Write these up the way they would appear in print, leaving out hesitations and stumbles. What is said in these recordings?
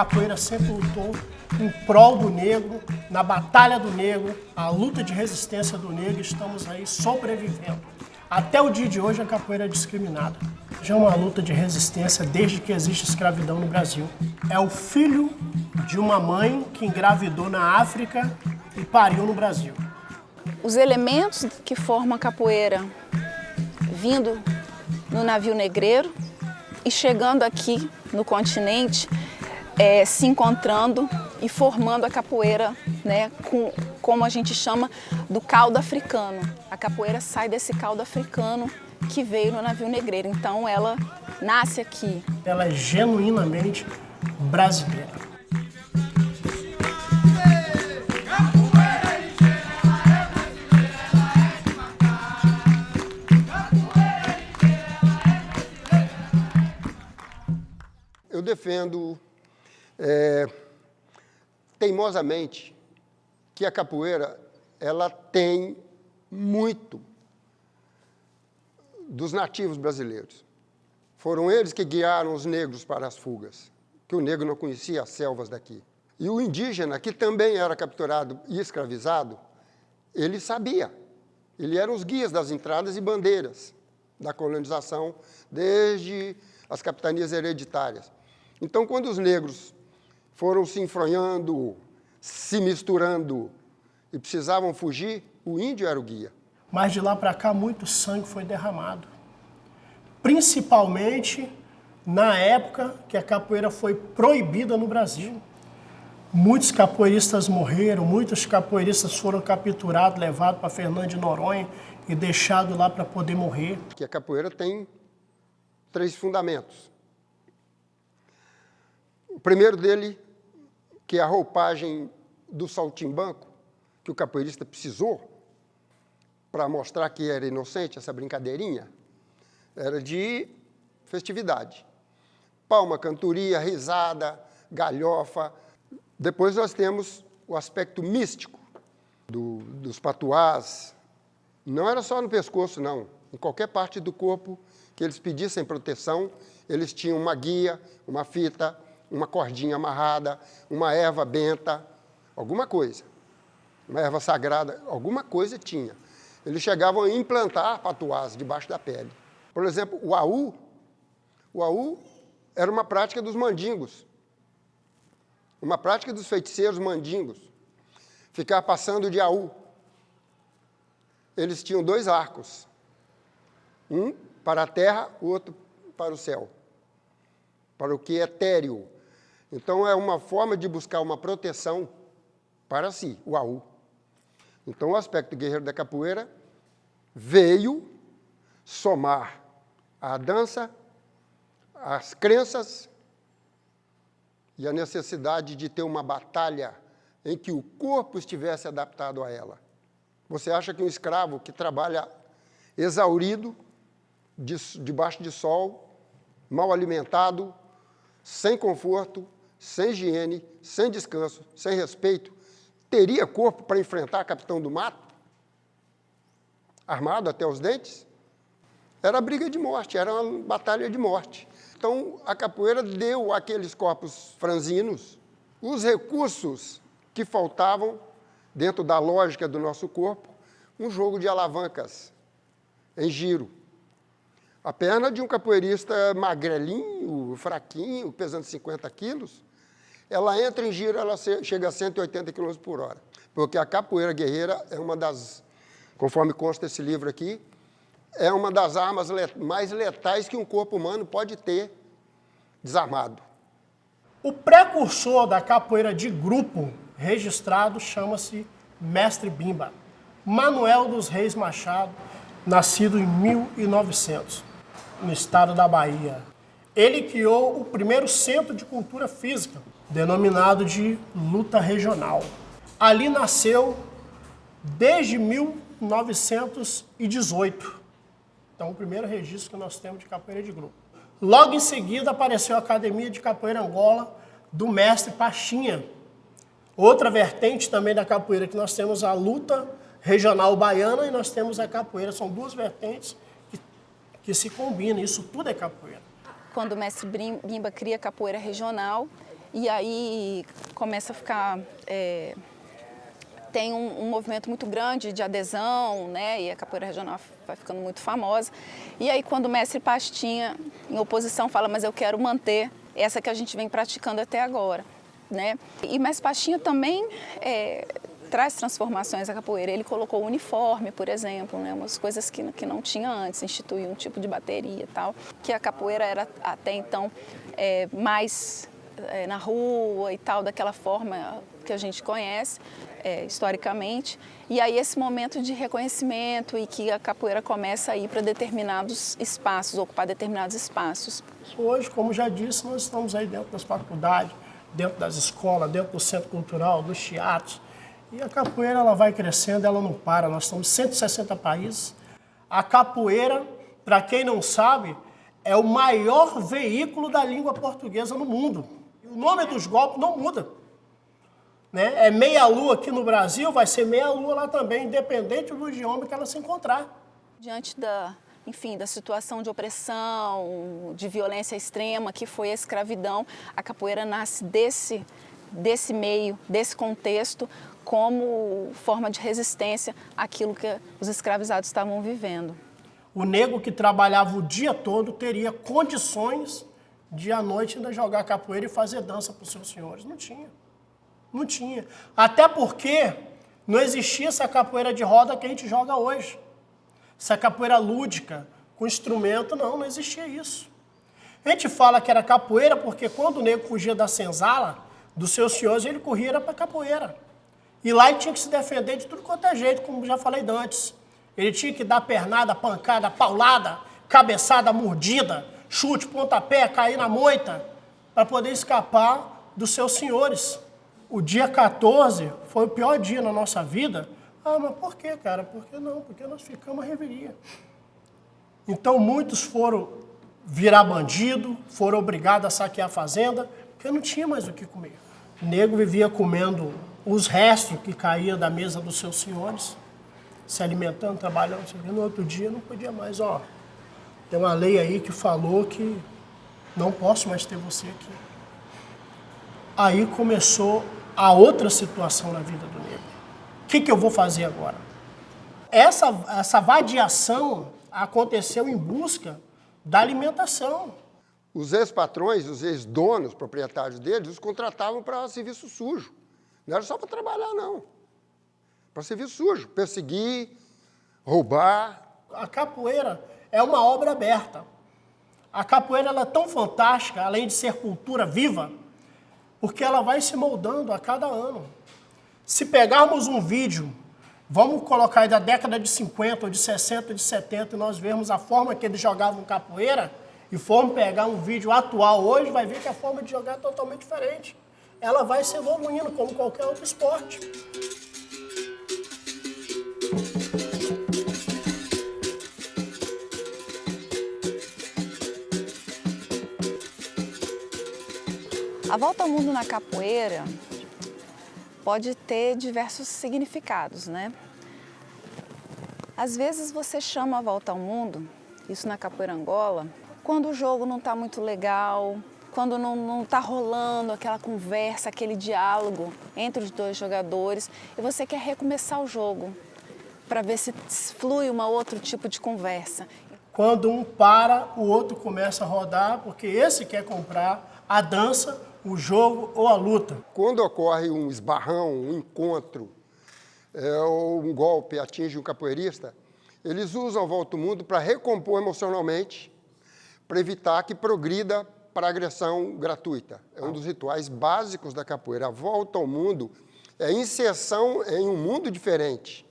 capoeira sempre lutou em prol do negro, na batalha do negro, a luta de resistência do negro, estamos aí sobrevivendo. Até o dia de hoje a capoeira é discriminada. Já é uma luta de resistência desde que existe escravidão no Brasil. É o filho de uma mãe que engravidou na África e pariu no Brasil. Os elementos que formam a capoeira vindo no navio negreiro e chegando aqui no continente, se encontrando e formando a capoeira, né, como a gente chama, do caldo africano. A capoeira sai desse caldo africano que veio no navio negreiro, então ela nasce aqui. Ela é genuinamente brasileira. Eu defendo teimosamente que a capoeira ela tem muito dos nativos brasileiros. Foram eles que guiaram os negros para as fugas, que o negro não conhecia as selvas daqui. E o indígena, que também era capturado e escravizado, ele sabia. Ele era os guias das entradas e bandeiras da colonização, desde as capitanias hereditárias. Então, quando os negros foram se enfronhando, se misturando e precisavam fugir, o índio era o guia. Mas de lá para cá, muito sangue foi derramado. Principalmente na época que a capoeira foi proibida no Brasil. Muitos capoeiristas morreram, muitos capoeiristas foram capturados, levados para Fernando de Noronha e deixados lá para poder morrer. Que a capoeira tem 3 fundamentos. O primeiro dele, que é a roupagem do saltimbanco, que o capoeirista precisou para mostrar que era inocente, essa brincadeirinha, era de festividade. Palma, cantoria, risada, galhofa. Depois nós temos o aspecto místico dos patuás. Não era só no pescoço, não. Em qualquer parte do corpo que eles pedissem proteção, eles tinham uma guia, uma fita, uma cordinha amarrada, uma erva benta, alguma coisa. Uma erva sagrada, alguma coisa tinha. Eles chegavam a implantar patuás debaixo da pele. Por exemplo, o aú era uma prática dos mandingos, uma prática dos feiticeiros mandingos, ficar passando de aú. Eles tinham 2 arcos, um para a terra, o outro para o céu, para o que é etéreo. Então, é uma forma de buscar uma proteção para si, o aú. Então, o aspecto guerreiro da capoeira veio somar a dança, as crenças e a necessidade de ter uma batalha em que o corpo estivesse adaptado a ela. Você acha que um escravo que trabalha exaurido, debaixo de sol, mal alimentado, sem conforto, sem higiene, sem descanso, sem respeito, teria corpo para enfrentar capitão do mato? Armado até os dentes? Era briga de morte, era uma batalha de morte. Então, a capoeira deu àqueles corpos franzinos os recursos que faltavam, dentro da lógica do nosso corpo, um jogo de alavancas em giro. A perna de um capoeirista magrelinho, fraquinho, pesando 50 quilos, ela entra em giro, ela chega a 180 km por hora. Porque a capoeira guerreira é uma das, conforme consta esse livro aqui, é uma das armas mais letais que um corpo humano pode ter desarmado. O precursor da capoeira de grupo registrado chama-se Mestre Bimba, Manuel dos Reis Machado, nascido em 1900, no estado da Bahia. Ele criou o primeiro centro de cultura física, denominado de Luta Regional. Ali nasceu desde 1918. Então, o primeiro registro que nós temos de capoeira de grupo. Logo em seguida, apareceu a Academia de Capoeira Angola, do mestre Pachinha. Outra vertente também da capoeira, que nós temos a luta regional baiana e nós temos a capoeira. São 2 vertentes que se combinam. Isso tudo é capoeira. Quando o mestre Bimba cria a capoeira regional, e aí começa a ficar... tem um movimento muito grande de adesão, né? E a capoeira regional vai ficando muito famosa. E aí quando o mestre Pastinha, em oposição, fala, mas eu quero manter essa que a gente vem praticando até agora, né? E o mestre Pastinha também traz transformações à capoeira. Ele colocou o uniforme, por exemplo, né? Umas coisas que não tinha antes, instituiu um tipo de bateria e tal, que a capoeira era até então mais na rua e tal, daquela forma que a gente conhece. Historicamente, e aí esse momento de reconhecimento e que a capoeira começa a ir para determinados espaços, ocupar determinados espaços. Hoje, como já disse, nós estamos aí dentro das faculdades, dentro das escolas, dentro do centro cultural, dos teatros, e a capoeira ela vai crescendo, ela não para, nós estamos em 160 países. A capoeira, para quem não sabe, é o maior veículo da língua portuguesa no mundo. O nome dos golpes não muda. Né? É meia-lua aqui no Brasil, vai ser meia-lua lá também, independente do idioma que ela se encontrar. Diante da situação de opressão, de violência extrema, que foi a escravidão, a capoeira nasce desse meio, desse contexto, como forma de resistência àquilo que os escravizados estavam vivendo. O negro que trabalhava o dia todo teria condições de à noite ainda jogar capoeira e fazer dança para os seus senhores. Não tinha. Não tinha. Até porque não existia essa capoeira de roda que a gente joga hoje. Essa capoeira lúdica, com instrumento, não existia isso. A gente fala que era capoeira porque quando o negro fugia da senzala, dos seus senhores, ele corria para a capoeira. E lá ele tinha que se defender de tudo quanto é jeito, como já falei antes. Ele tinha que dar pernada, pancada, paulada, cabeçada, mordida, chute, pontapé, cair na moita, para poder escapar dos seus senhores. O dia 14 foi o pior dia na nossa vida. Ah, mas por quê, cara? Por que não? Porque nós ficamos à revelia. Então, muitos foram virar bandido, foram obrigados a saquear a fazenda, porque não tinha mais o que comer. O negro vivia comendo os restos que caíam da mesa dos seus senhores, se alimentando, trabalhando. No outro dia não podia mais. Ó, tem uma lei aí que falou que não posso mais ter você aqui. Aí começou a outra situação na vida do negro. O que eu vou fazer agora? Essa vadiação aconteceu em busca da alimentação. Os ex-patrões, os ex-donos, proprietários deles, os contratavam para serviço sujo. Não era só para trabalhar, não. Para serviço sujo, perseguir, roubar. A capoeira é uma obra aberta. A capoeira ela é tão fantástica, além de ser cultura viva, porque ela vai se moldando a cada ano. Se pegarmos um vídeo, vamos colocar aí da década de 50, ou de 60, de 70, e nós vermos a forma que eles jogavam capoeira, e formos pegar um vídeo atual hoje, vai ver que a forma de jogar é totalmente diferente. Ela vai se evoluindo, como qualquer outro esporte. A volta ao mundo na capoeira pode ter diversos significados, né? Às vezes você chama a volta ao mundo, isso na capoeira Angola, quando o jogo não está muito legal, quando não está rolando aquela conversa, aquele diálogo entre os dois jogadores e você quer recomeçar o jogo para ver se flui um outro tipo de conversa. Quando um para, o outro começa a rodar, porque esse quer comprar a dança, o jogo ou a luta. Quando ocorre um esbarrão, um encontro, ou um golpe atinge um capoeirista, eles usam a volta ao mundo para recompor emocionalmente, para evitar que progrida para agressão gratuita. É um dos rituais básicos da capoeira. A volta ao mundo é inserção em um mundo diferente.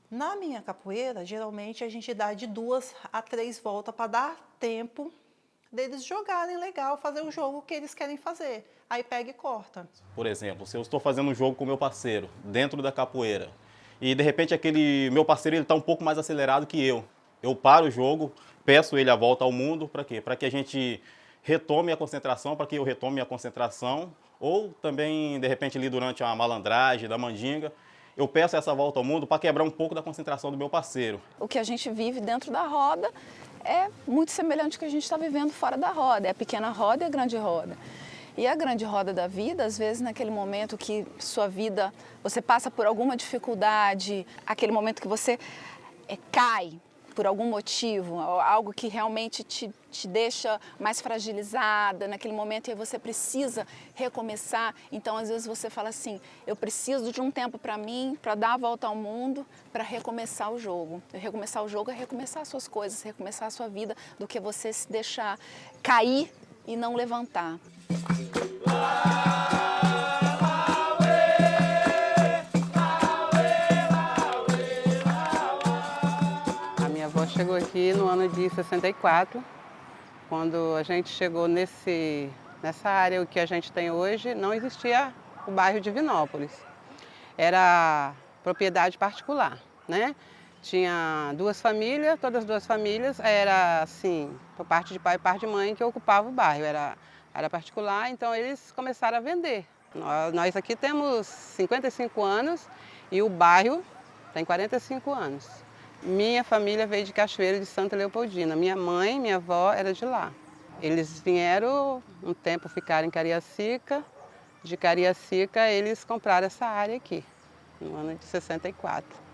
Na minha capoeira, geralmente a gente dá de 2 a 3 voltas para dar tempo deles jogarem legal, fazer o jogo que eles querem fazer. Aí pega e corta. Por exemplo, se eu estou fazendo um jogo com o meu parceiro, dentro da capoeira, e de repente aquele meu parceiro está um pouco mais acelerado que eu paro o jogo, peço ele a volta ao mundo, para quê? Para que a gente retome a concentração, para que eu retome a concentração, ou também, de repente, ali durante a malandragem, da mandinga, eu peço essa volta ao mundo para quebrar um pouco da concentração do meu parceiro. O que a gente vive dentro da roda é muito semelhante ao que a gente está vivendo fora da roda, é a pequena roda e a grande roda. E a grande roda da vida, às vezes naquele momento que sua vida, você passa por alguma dificuldade, aquele momento que você cai por algum motivo, algo que realmente te deixa mais fragilizada naquele momento e aí você precisa recomeçar. Então, às vezes você fala assim, eu preciso de um tempo para mim, para dar a volta ao mundo, para recomeçar o jogo. Recomeçar o jogo é recomeçar as suas coisas, recomeçar a sua vida, do que você se deixar cair e não levantar. A minha avó chegou aqui no ano de 64. Quando a gente chegou nessa área que a gente tem hoje, não existia o bairro Divinópolis. Era propriedade particular, né? Tinha duas famílias, todas as duas famílias, era assim, por parte de pai e parte de mãe, que ocupava o bairro. Era particular, então eles começaram a vender. Nós aqui temos 55 anos e o bairro tem 45 anos. Minha família veio de Cachoeira de Santa Leopoldina. Minha mãe, minha avó, era de lá. Eles vieram um tempo ficar em Cariacica. De Cariacica, eles compraram essa área aqui, no ano de 64.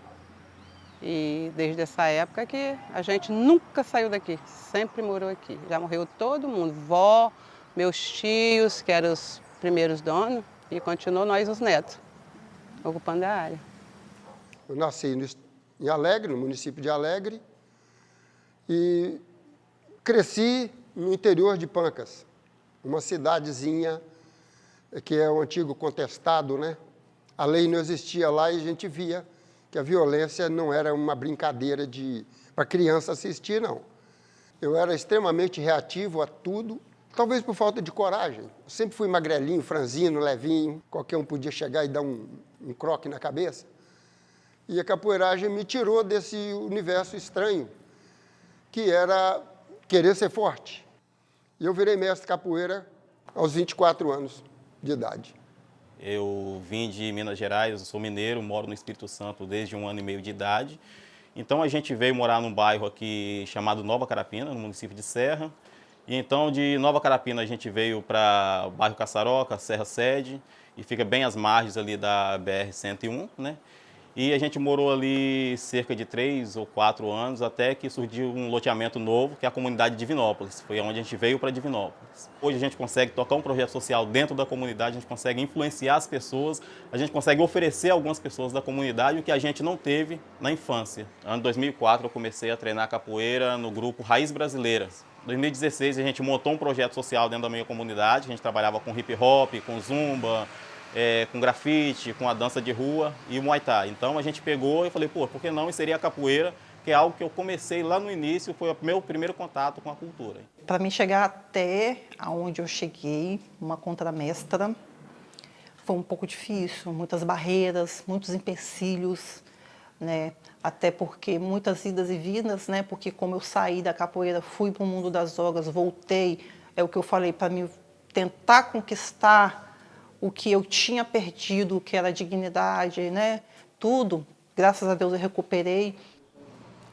E desde essa época que a gente nunca saiu daqui, sempre morou aqui. Já morreu todo mundo, vó, meus tios, que eram os primeiros donos, e continuou nós, os netos, ocupando a área. Eu nasci em Alegre, no município de Alegre, e cresci no interior de Pancas, uma cidadezinha que é o antigo contestado, né? A lei não existia lá e a gente via que a violência não era uma brincadeira para criança assistir, não. Eu era extremamente reativo a tudo, talvez por falta de coragem. Eu sempre fui magrelinho, franzino, levinho, qualquer um podia chegar e dar um croque na cabeça. E a capoeiragem me tirou desse universo estranho, que era querer ser forte. E eu virei mestre de capoeira aos 24 anos de idade. Eu vim de Minas Gerais, eu sou mineiro, moro no Espírito Santo desde 1 ano e meio de idade. Então a gente veio morar num bairro aqui chamado Nova Carapina, no município de Serra. E então de Nova Carapina a gente veio para o bairro Caçaroca, Serra Sede, e fica bem às margens ali da BR-101, né? E a gente morou ali cerca de 3 ou 4 anos, até que surgiu um loteamento novo, que é a comunidade Divinópolis. Foi onde a gente veio para Divinópolis. Hoje a gente consegue tocar um projeto social dentro da comunidade, a gente consegue influenciar as pessoas, a gente consegue oferecer a algumas pessoas da comunidade o que a gente não teve na infância. No ano 2004 eu comecei a treinar capoeira no grupo Raiz Brasileira. Em 2016 a gente montou um projeto social dentro da minha comunidade, a gente trabalhava com hip hop, com zumba, com grafite, com a dança de rua e o Muay Thai. Então a gente pegou e falei, pô, por que não inserir a capoeira, que é algo que eu comecei lá no início, foi o meu primeiro contato com a cultura. Para mim chegar até onde eu cheguei, uma contramestra, foi um pouco difícil, muitas barreiras, muitos empecilhos, né? Até porque muitas idas e vindas, né? Porque como eu saí da capoeira, fui para o mundo das drogas, voltei, é o que eu falei, para mim tentar conquistar o que eu tinha perdido, que era a dignidade, né? Tudo, graças a Deus eu recuperei.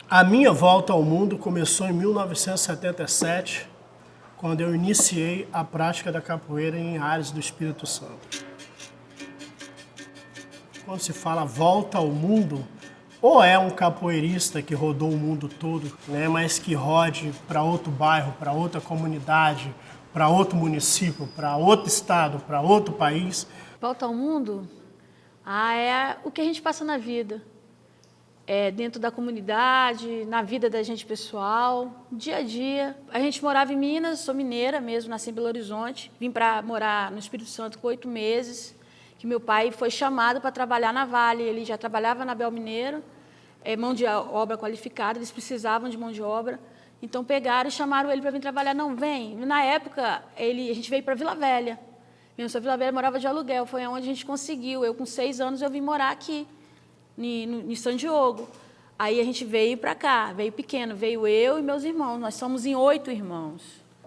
A minha volta ao mundo começou em 1977, quando eu iniciei a prática da capoeira em Ares do Espírito Santo. Quando se fala volta ao mundo, ou é um capoeirista que rodou o mundo todo, né, mas que rode para outro bairro, para outra comunidade, para outro município, para outro estado, para outro país. Volta ao mundo é o que a gente passa na vida. Dentro da comunidade, na vida da gente pessoal, dia a dia. A gente morava em Minas, sou mineira mesmo, nasci em Belo Horizonte. Vim para morar no Espírito Santo com 8 meses, que meu pai foi chamado para trabalhar na Vale. Ele já trabalhava na Bel Mineiro, mão de obra qualificada, eles precisavam de mão de obra. Então pegaram e chamaram ele para vir trabalhar. Não, vem. Na época, a gente veio para Vila Velha. Mesmo Vila Velha morava de aluguel, foi onde a gente conseguiu. Eu, com 6 anos, eu vim morar aqui, em São Diogo. Aí a gente veio para cá, veio pequeno, veio eu e meus irmãos. Nós somos em 8 irmãos.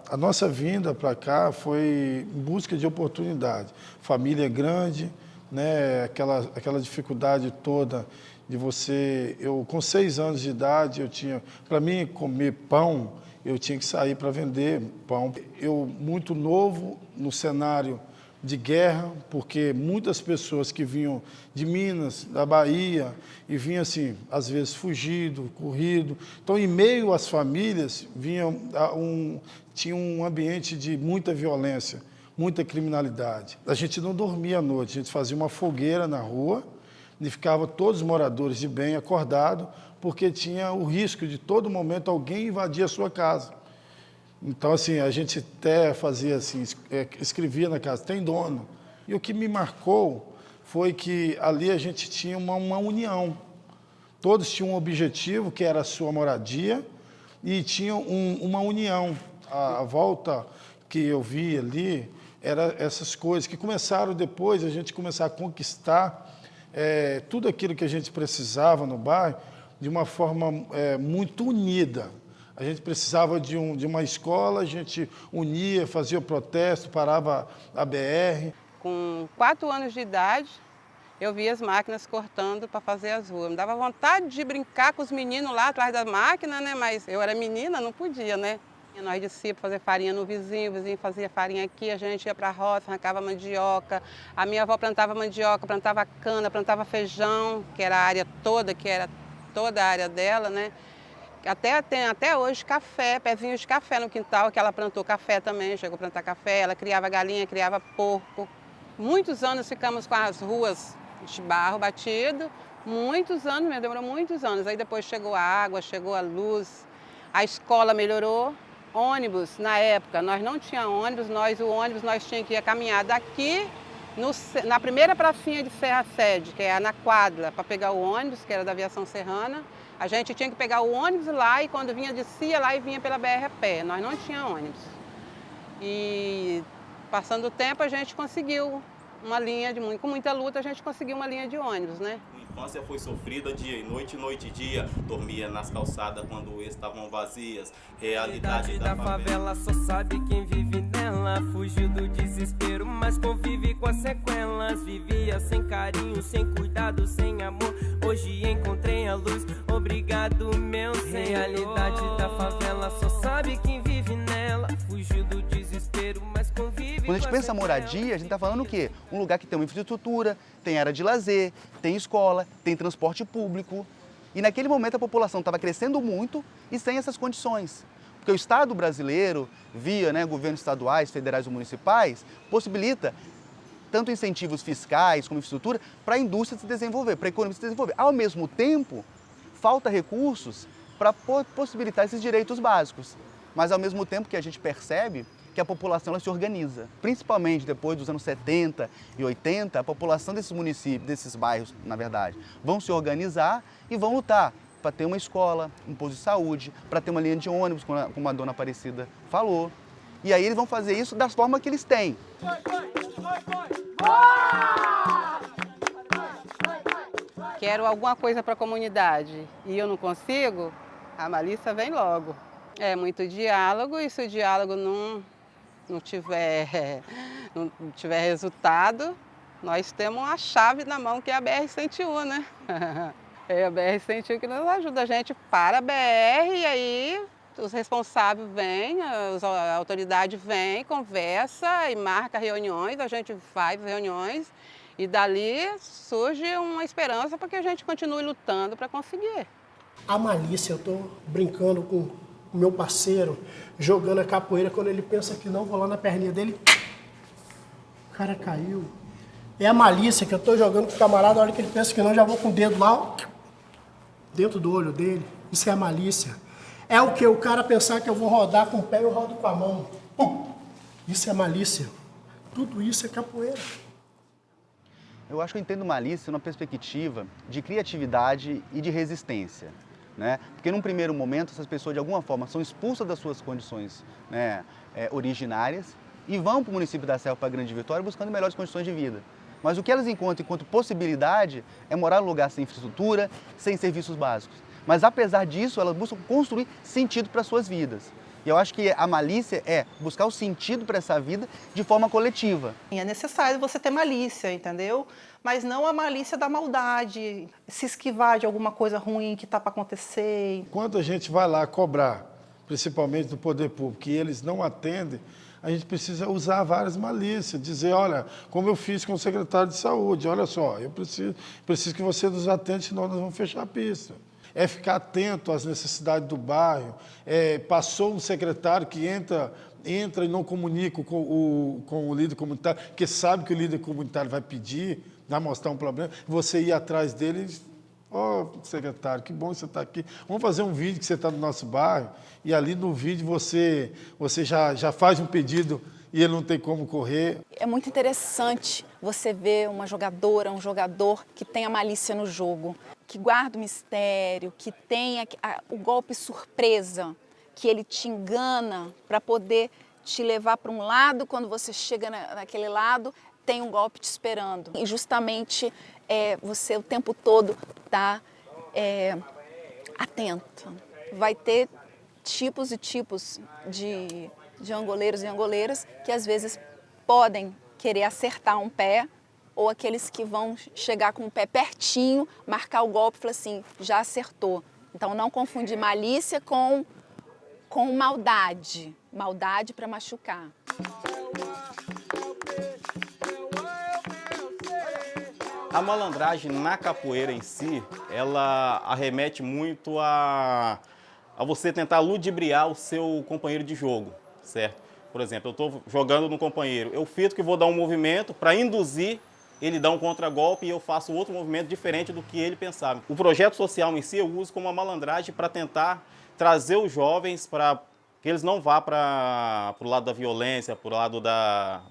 A nossa vinda para cá foi em busca de oportunidade. Família grande, né? Aquela dificuldade toda de você... Eu, com 6 anos de idade, eu tinha... Para mim, comer pão eu tinha que sair para vender pão. Eu, muito novo, no cenário de guerra, porque muitas pessoas que vinham de Minas, da Bahia, e vinham assim, às vezes fugido, corrido. Então, em meio às famílias, tinha um ambiente de muita violência, muita criminalidade. A gente não dormia à noite, a gente fazia uma fogueira na rua e ficava todos os moradores de bem acordados, porque tinha o risco de todo momento alguém invadir a sua casa. Então, assim, a gente até fazia assim, escrevia na casa, tem dono. E o que me marcou foi que ali a gente tinha uma união. Todos tinham um objetivo, que era a sua moradia, e tinham uma união. A volta que eu vi ali, era essas coisas que começaram depois, a gente começar a conquistar tudo aquilo que a gente precisava no bairro de uma forma muito unida. A gente precisava de uma escola, a gente unia, fazia o protesto, parava a BR. Com 4 anos de idade, eu via as máquinas cortando para fazer as ruas. Me dava vontade de brincar com os meninos lá atrás da máquina, né? Mas eu era menina, não podia, né? Nós descíamos fazer farinha no vizinho, o vizinho fazia farinha aqui, a gente ia para a roça, arrancava mandioca. A minha avó plantava mandioca, plantava cana, plantava feijão, que era a área toda, que era toda a área dela, né? Até hoje café, pezinhos de café no quintal, que ela plantou café também, chegou a plantar café, ela criava galinha, criava porco. Muitos anos ficamos com as ruas de barro batido, muitos anos mesmo, demorou muitos anos. Aí depois chegou a água, chegou a luz, a escola melhorou. Ônibus, na época, nós não tínhamos ônibus, o ônibus nós tínhamos que ir caminhar daqui, na primeira pracinha de Serra Sede, que é na quadra, para pegar o ônibus, que era da aviação serrana. A gente tinha que pegar o ônibus lá e quando vinha, descia lá e vinha pela BR a pé. Nós não tínhamos ônibus. E passando o tempo a gente conseguiu uma linha com muita luta a gente conseguiu uma linha de ônibus, né? A infância foi sofrida dia e noite e dia. Dormia nas calçadas quando estavam vazias. Realidade da favela só sabe quem vive nela. Fugiu do desespero, mas convive com as sequelas. Vivia sem carinho, sem cuidado, sem amor. Hoje encontrei a luz, obrigado meu Senhor. Realidade da favela só sabe quem vive nela. Fugiu do desespero, mas convive. Quando a gente pensa em moradia, a gente está falando o quê? Um lugar que tem uma infraestrutura, tem área de lazer, tem escola, tem transporte público. E naquele momento a população estava crescendo muito e sem essas condições. Porque o Estado brasileiro, via governos estaduais, federais ou municipais, possibilita tanto incentivos fiscais como infraestrutura para a indústria se desenvolver, para a economia se desenvolver. Ao mesmo tempo, falta recursos para possibilitar esses direitos básicos. Mas ao mesmo tempo que a gente percebe que a população ela se organiza. Principalmente depois dos anos 70 e 80, a população desses municípios, desses bairros, na verdade, vão se organizar e vão lutar para ter uma escola, um posto de saúde, para ter uma linha de ônibus, como a dona Aparecida falou. E aí eles vão fazer isso da forma que eles têm. Quero alguma coisa para a comunidade e eu não consigo, a malícia vem logo. É muito diálogo e se o diálogo não tiver resultado, nós temos uma chave na mão que é a BR-101, né? É a BR-101 que nos ajuda a gente para a BR e aí os responsáveis vêm, a autoridade vem, conversa e marca reuniões, a gente faz reuniões e dali surge uma esperança para que a gente continue lutando para conseguir. A malícia, eu estou brincando com o meu parceiro, jogando a capoeira, quando ele pensa que não, vou lá na perninha dele, o cara caiu. É a malícia que eu estou jogando com o camarada, a hora que ele pensa que não, já vou com o dedo lá, dentro do olho dele. Isso é a malícia. É o que? O cara pensar que eu vou rodar com o pé e eu rodo com a mão. Isso é malícia. Tudo isso é capoeira. Eu acho que eu entendo malícia numa perspectiva de criatividade e de resistência. Porque num primeiro momento essas pessoas de alguma forma são expulsas das suas condições originárias e vão para o município da Serra, para a Grande Vitória, buscando melhores condições de vida. Mas o que elas encontram enquanto possibilidade é morar num lugar sem infraestrutura, sem serviços básicos. Mas apesar disso, elas buscam construir sentido para suas vidas. E eu acho que a malícia é buscar o sentido para essa vida de forma coletiva. É necessário você ter malícia, entendeu? Mas não a malícia da maldade, se esquivar de alguma coisa ruim que está para acontecer. Quando a gente vai lá cobrar principalmente do poder público, que eles não atendem, a gente precisa usar várias malícias, dizer, olha, como eu fiz com o secretário de saúde, olha só, eu preciso que você nos atende, senão nós vamos fechar a pista. É ficar atento às necessidades do bairro. Passou um secretário que entra e não comunica com o líder comunitário, porque sabe que o líder comunitário vai pedir, vai mostrar um problema, você ir atrás dele, secretário, que bom que você está aqui, vamos fazer um vídeo que você está no nosso bairro, e ali no vídeo você já faz um pedido e ele não tem como correr. É muito interessante você ver uma jogadora, um jogador que tem a malícia no jogo, que guarda o mistério, que tem o golpe surpresa, que ele te engana para poder te levar para um lado, quando você chega naquele lado, tem um golpe te esperando. E justamente você o tempo todo está atento. Vai ter tipos e tipos de angoleiros e angoleiras que às vezes podem querer acertar um pé, ou aqueles que vão chegar com o pé pertinho, marcar o golpe e falar assim, já acertou. Então não confundir malícia com maldade. Maldade para machucar. A malandragem na capoeira em si, ela arremete muito a você tentar ludibriar o seu companheiro de jogo, certo? Por exemplo, eu estou jogando no companheiro, eu finto que vou dar um movimento para induzir ele dar um contragolpe e eu faço outro movimento diferente do que ele pensava. O projeto social em si eu uso como uma malandragem para tentar trazer os jovens para que eles não vá para o lado da violência, para o lado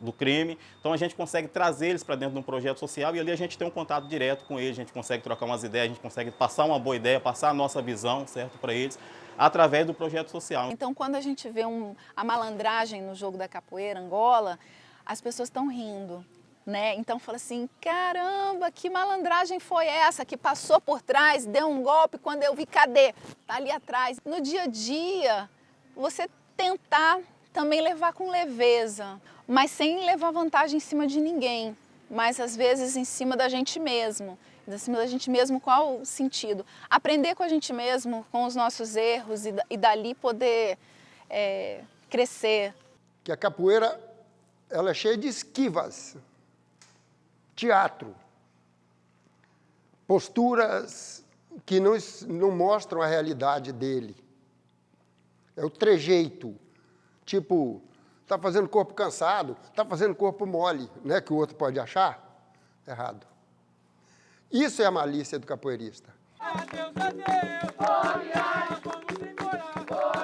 do crime. Então a gente consegue trazer eles para dentro de um projeto social e ali a gente tem um contato direto com eles, a gente consegue trocar umas ideias, a gente consegue passar uma boa ideia, passar a nossa visão, certo, para eles, através do projeto social. Então quando a gente vê a malandragem no jogo da capoeira, Angola, as pessoas estão rindo. Né? Então fala assim, caramba, que malandragem foi essa que passou por trás, deu um golpe, quando eu vi, cadê? Tá ali atrás. No dia a dia, você tentar também levar com leveza, mas sem levar vantagem em cima de ninguém, mas às vezes em cima da gente mesmo. Em cima da gente mesmo, qual o sentido? Aprender com a gente mesmo, com os nossos erros e dali poder crescer. Que a capoeira, ela é cheia de esquivas. Teatro, posturas que não mostram a realidade dele. É o trejeito, tipo, está fazendo corpo cansado, está fazendo corpo mole, né, que o outro pode achar errado. Isso é a malícia do capoeirista.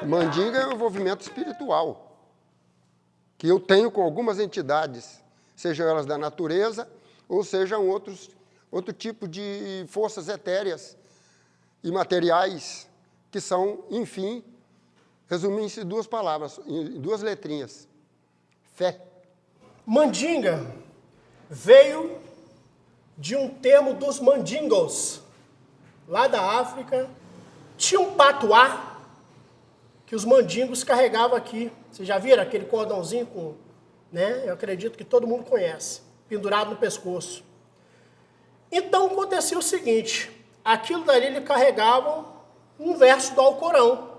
Mandinga é um envolvimento espiritual que eu tenho com algumas entidades, sejam elas da natureza, ou sejam outro tipo de forças etéreas e materiais que são, enfim, resumindo-se em duas palavras, em duas letrinhas. Fé. Mandinga veio de um termo dos mandingos, lá da África. Tinha um patuá que os mandingos carregavam aqui. Vocês já viram aquele cordãozinho com, né? Eu acredito que todo mundo conhece. Pendurado no pescoço. Então acontecia o seguinte, aquilo dali ele carregava um verso do Alcorão,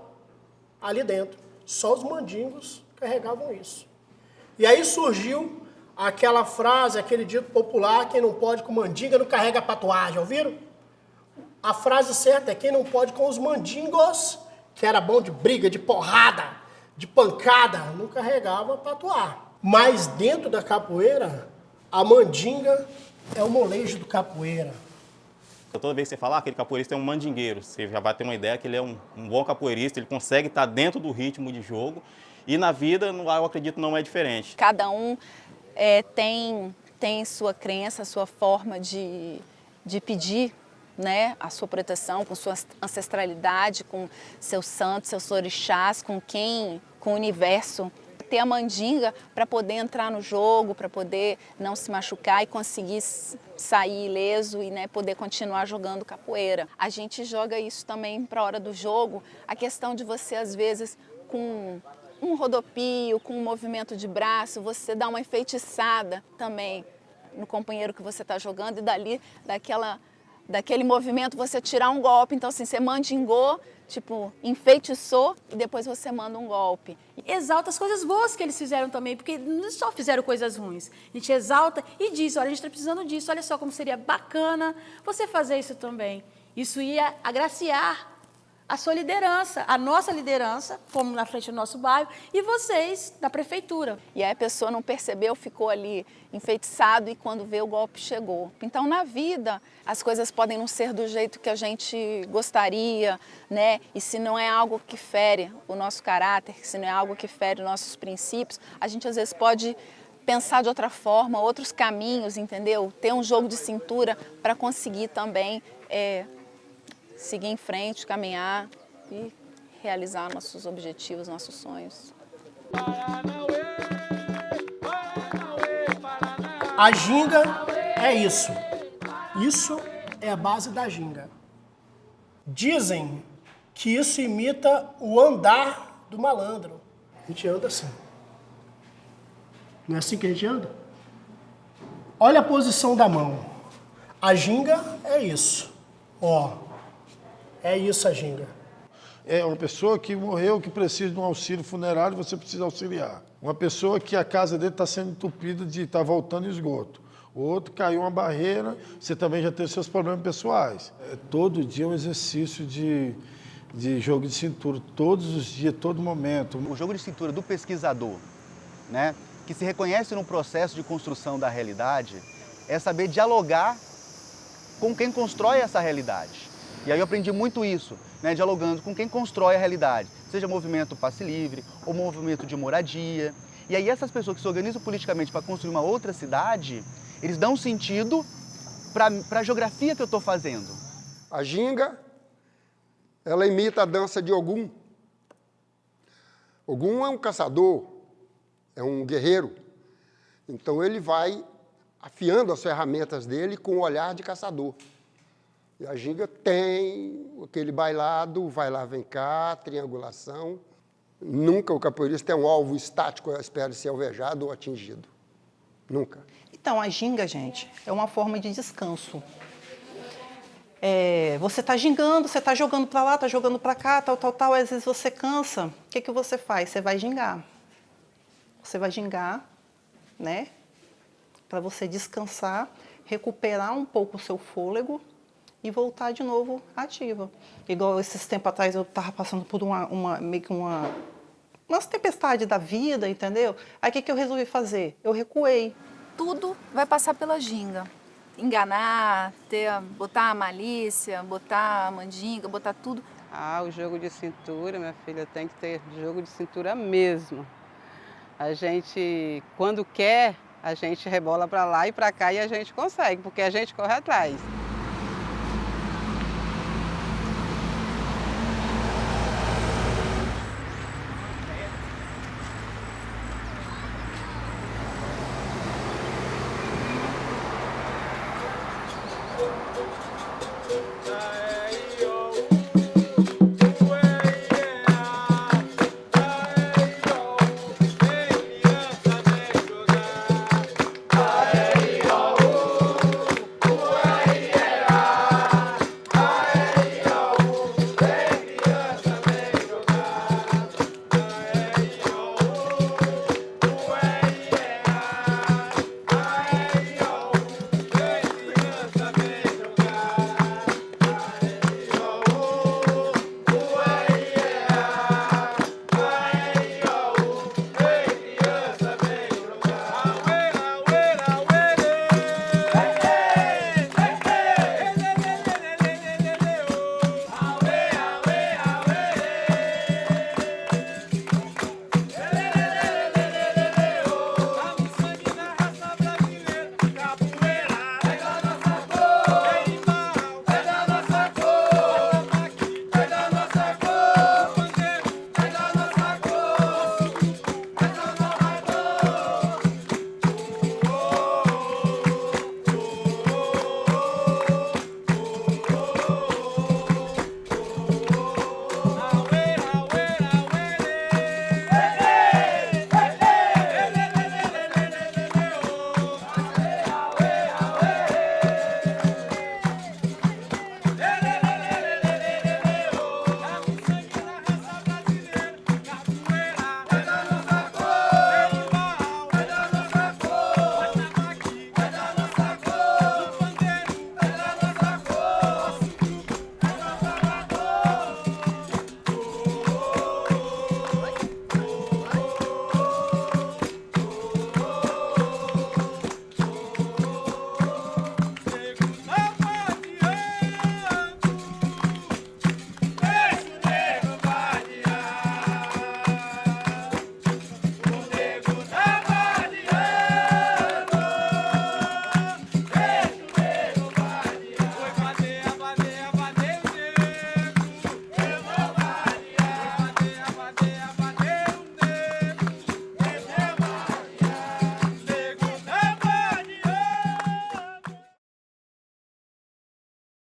ali dentro. Só os mandingos carregavam isso. E aí surgiu aquela frase, aquele dito popular, quem não pode com mandinga não carrega patuá, já ouviram? A frase certa é quem não pode com os mandingos, que era bom de briga, de porrada, de pancada, não carregava patuá. Mas dentro da capoeira, a mandinga é o molejo do capoeira. Toda vez que você fala, aquele capoeirista é um mandingueiro, você já vai ter uma ideia que ele é um bom capoeirista, ele consegue estar dentro do ritmo de jogo e na vida, eu acredito, não é diferente. Cada um tem sua crença, sua forma de pedir, né, a sua proteção, com sua ancestralidade, com seus santos, seus orixás, com o universo. Ter a mandinga para poder entrar no jogo, para poder não se machucar e conseguir sair ileso e, né, poder continuar jogando capoeira. A gente joga isso também para a hora do jogo, a questão de você, às vezes, com um rodopio, com um movimento de braço, você dá uma enfeitiçada também no companheiro que você está jogando e dali, daquela daquele movimento você tirar um golpe. Então, assim, você mandingou, tipo, enfeitiçou e depois você manda um golpe. Exalta as coisas boas que eles fizeram também, porque não só fizeram coisas ruins. A gente exalta e diz, olha, a gente está precisando disso, olha só como seria bacana você fazer isso também. Isso ia agraciar a sua liderança, a nossa liderança, como na frente do nosso bairro, e vocês da prefeitura. E aí a pessoa não percebeu, ficou ali enfeitiçado e quando vê o golpe chegou. Então, na vida, as coisas podem não ser do jeito que a gente gostaria, né? E se não é algo que fere o nosso caráter, se não é algo que fere os nossos princípios, a gente às vezes pode pensar de outra forma, outros caminhos, entendeu? Ter um jogo de cintura para conseguir também seguir em frente, caminhar e realizar nossos objetivos, nossos sonhos. A ginga é isso. Isso é a base da ginga. Dizem que isso imita o andar do malandro. A gente anda assim. Não é assim que a gente anda? Olha a posição da mão. A ginga é isso. Ó, é isso a ginga. É uma pessoa que morreu, que precisa de um auxílio funerário, você precisa auxiliar. Uma pessoa que a casa dele está sendo entupida de estar voltando esgoto. O outro caiu uma barreira, você também já tem seus problemas pessoais. Todo dia é um exercício de jogo de cintura, todos os dias, todo momento. O jogo de cintura do pesquisador, né, que se reconhece no processo de construção da realidade, é saber dialogar com quem constrói essa realidade. E aí eu aprendi muito isso, né, dialogando com quem constrói a realidade, seja movimento passe livre ou movimento de moradia. E aí essas pessoas que se organizam politicamente para construir uma outra cidade, eles dão sentido para a geografia que eu estou fazendo. A ginga, ela imita a dança de Ogum. Ogum é um caçador, é um guerreiro. Então ele vai afiando as ferramentas dele com o olhar de caçador. E a ginga tem aquele bailado, vai lá, vem cá, triangulação. Nunca o capoeirista tem um alvo estático à espera de ser alvejado ou atingido. Nunca. Então, a ginga, gente, é uma forma de descanso. Você está gingando, você está jogando para lá, está jogando para cá, tal. Às vezes você cansa. O que você faz? Você vai gingar. Você vai gingar, né? Para você descansar, recuperar um pouco o seu fôlego e voltar de novo ativa. Igual esses tempos atrás eu estava passando por umas tempestades da vida, entendeu? Aí o que eu resolvi fazer? Eu recuei. Tudo vai passar pela ginga. Enganar, botar a malícia, botar a mandinga, botar tudo. O jogo de cintura, minha filha, tem que ter jogo de cintura mesmo. A gente, quando quer, a gente rebola para lá e para cá e a gente consegue, porque a gente corre atrás.